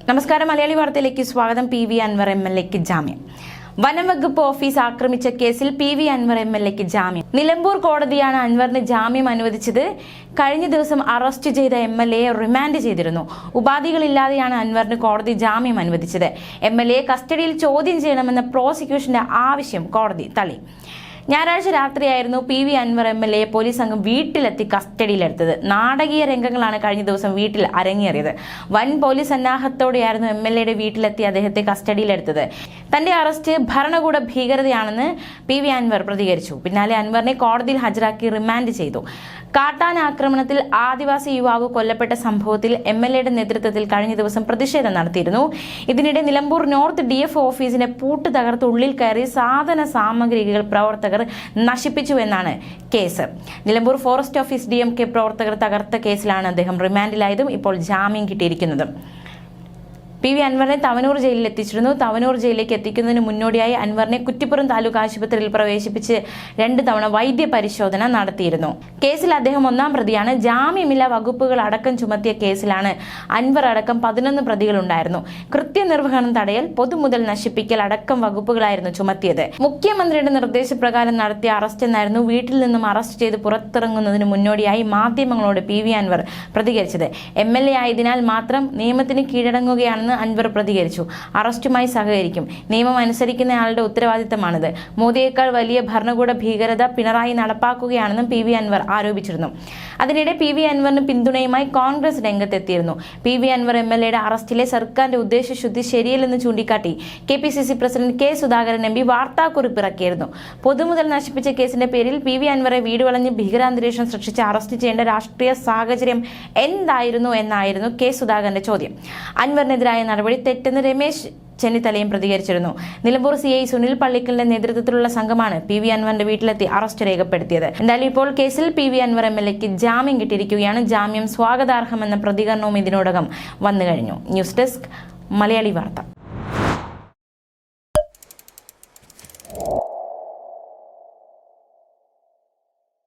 നമസ്കാരം. മലയാളി വാർത്തയിലേക്ക് സ്വാഗതം. പി.വി. അൻവർ എം.എൽ.എക്ക് ജാമ്യം. വനംവകുപ്പ് ഓഫീസ് ആക്രമിച്ച കേസിൽ പി.വി. അൻവർ എം.എൽ.എക്ക് ജാമ്യം. നിലമ്പൂർ കോടതിയാണ് അൻവറിന് ജാമ്യം അനുവദിച്ചത്. കഴിഞ്ഞ ദിവസം അറസ്റ്റ് ചെയ്ത എം.എൽ.എയെ റിമാൻഡ് ചെയ്തിരുന്നു. ഉപാധികളില്ലാതെയാണ് അൻവറിന് കോടതി ജാമ്യം അനുവദിച്ചത്. എം.എൽ.എയെ കസ്റ്റഡിയിൽ ചോദ്യം ചെയ്യണമെന്ന പ്രോസിക്യൂഷന്റെ ആവശ്യം കോടതി തള്ളി. ഞായറാഴ്ച രാത്രിയായിരുന്നു പി.വി. അൻവർ എം.എൽ.എയെ പോലീസ് സംഘം വീട്ടിലെത്തി കസ്റ്റഡിയിലെടുത്തത്. നാടകീയ രംഗങ്ങളാണ് കഴിഞ്ഞ ദിവസം വീട്ടിൽ അരങ്ങേറിയത്. വൻ പോലീസ് സന്നാഹത്തോടെയായിരുന്നു എം.എൽ.എയുടെ വീട്ടിലെത്തി അദ്ദേഹത്തെ കസ്റ്റഡിയിലെടുത്തത്. തന്റെ അറസ്റ്റ് ഭരണകൂട ഭീകരതയാണെന്ന് പി.വി. അൻവർ പ്രതികരിച്ചു. പിന്നാലെ അൻവറിനെ കോടതിയിൽ ഹാജരാക്കി റിമാൻഡ് ചെയ്തു. കാട്ടാന ആക്രമണത്തിൽ ആദിവാസി യുവാവ് കൊല്ലപ്പെട്ട സംഭവത്തിൽ എം.എൽ.എയുടെ നേതൃത്വത്തിൽ കഴിഞ്ഞ ദിവസം പ്രതിഷേധം നടത്തിയിരുന്നു. ഇതിനിടെ നിലമ്പൂർ നോർത്ത് DF ഓഫീസിനെ പൂട്ട് തകർത്ത് ഉള്ളിൽ കയറി സാധന സാമഗ്രികൾ പ്രവർത്തകർ നശിപ്പിച്ചുവെന്നാണ് case. Nilambur forest office DMK പ്രവർത്തകർ തകർത്ത കേസിലാണ് അദ്ദേഹം റിമാൻഡിലായതും ഇപ്പോൾ ജാമ്യം കിട്ടിയിരിക്കുന്നതും. പി.വി. അൻവറിനെ തവനൂർ ജയിലിൽ എത്തിച്ചിരുന്നു. തവനൂർ ജയിലിലേക്ക് എത്തിക്കുന്നതിന് മുന്നോടിയായി അൻവറിനെ കുറ്റിപ്പുറം താലൂക്ക് ആശുപത്രിയിൽ പ്രവേശിപ്പിച്ച് 2 തവണ വൈദ്യ പരിശോധന നടത്തിയിരുന്നു. കേസിൽ അദ്ദേഹം 1-ാം പ്രതിയാണ്. ജാമ്യമില്ലാ വകുപ്പുകൾ അടക്കം ചുമത്തിയ കേസിലാണ് അൻവർ അടക്കം 11 പ്രതികളുണ്ടായിരുന്നു. കൃത്യനിർവഹണം തടയൽ, പൊതുമുതൽ നശിപ്പിക്കൽ അടക്കം വകുപ്പുകളായിരുന്നു ചുമത്തിയത്. മുഖ്യമന്ത്രിയുടെ നിർദ്ദേശപ്രകാരം നടത്തിയ അറസ്റ്റ് എന്നായിരുന്നു വീട്ടിൽ നിന്നും അറസ്റ്റ് ചെയ്ത് പുറത്തിറങ്ങുന്നതിന് മുന്നോടിയായി മാധ്യമങ്ങളോട് പി.വി. അൻവർ പ്രതികരിച്ചത്. M.L.A. ആയതിനാൽ മാത്രം നിയമത്തിന് കീഴടങ്ങുകയാണെന്ന് അൻവർ പ്രതികരിച്ചു. അറസ്റ്റുമായി സഹകരിക്കും. നിയമം അനുസരിക്കുന്നയാളുടെ ഉത്തരവാദിത്തമാണിത്. മോദിയേക്കാൾ വലിയ ഭരണകൂട ഭീകരത പിണറായി നടപ്പാക്കുകയാണെന്നും പി.വി. അൻവർ ആരോപിച്ചിരുന്നു. അതിനിടെ പി.വി. അൻവറിന് പിന്തുണയുമായി കോൺഗ്രസ് രംഗത്തെത്തിയിരുന്നു. പി.വി. അൻവർ എം.എൽ.എയുടെ അറസ്റ്റിലെ സർക്കാരിന്റെ ഉദ്ദേശശുദ്ധി ശരിയല്ലെന്ന് ചൂണ്ടിക്കാട്ടി KPCC president K. Sudhakaran MP വാർത്താക്കുറിപ്പ് ഇറക്കിയിരുന്നു. പൊതുമുതൽ നശിപ്പിച്ച കേസിന്റെ പേരിൽ പി.വി. അൻവറെ വീട് വളഞ്ഞ് ഭീകരാന്തരീക്ഷം സൃഷ്ടിച്ച് അറസ്റ്റ് ചെയ്യേണ്ട രാഷ്ട്രീയ സാഹചര്യം എന്തായിരുന്നു എന്നായിരുന്നു K. സുധാകരന്റെ ചോദ്യം. അൻവറിനെതിരായ നടപടി തെറ്റെന്ന് രമേശ് ചെന്നിത്തലയും പ്രതികരിച്ചിരുന്നു. നിലമ്പൂർ CI സുനിൽ പള്ളിക്കലിന്റെ നേതൃത്വത്തിലുള്ള സംഘമാണ് പി.വി. അൻവറിന്റെ വീട്ടിലെത്തി അറസ്റ്റ് രേഖപ്പെടുത്തിയത്. എന്തായാലും ഇപ്പോൾ കേസിൽ പി.വി. അൻവർ എം.എൽ.എക്ക് ജാമ്യം കിട്ടിയിരിക്കുകയാണ്. ജാമ്യം സ്വാഗതാർഹമെന്ന പ്രതികരണവും ഇതിനോടകം വന്നു കഴിഞ്ഞു. ന്യൂസ് ഡെസ്ക് മലയാളി വാർത്ത.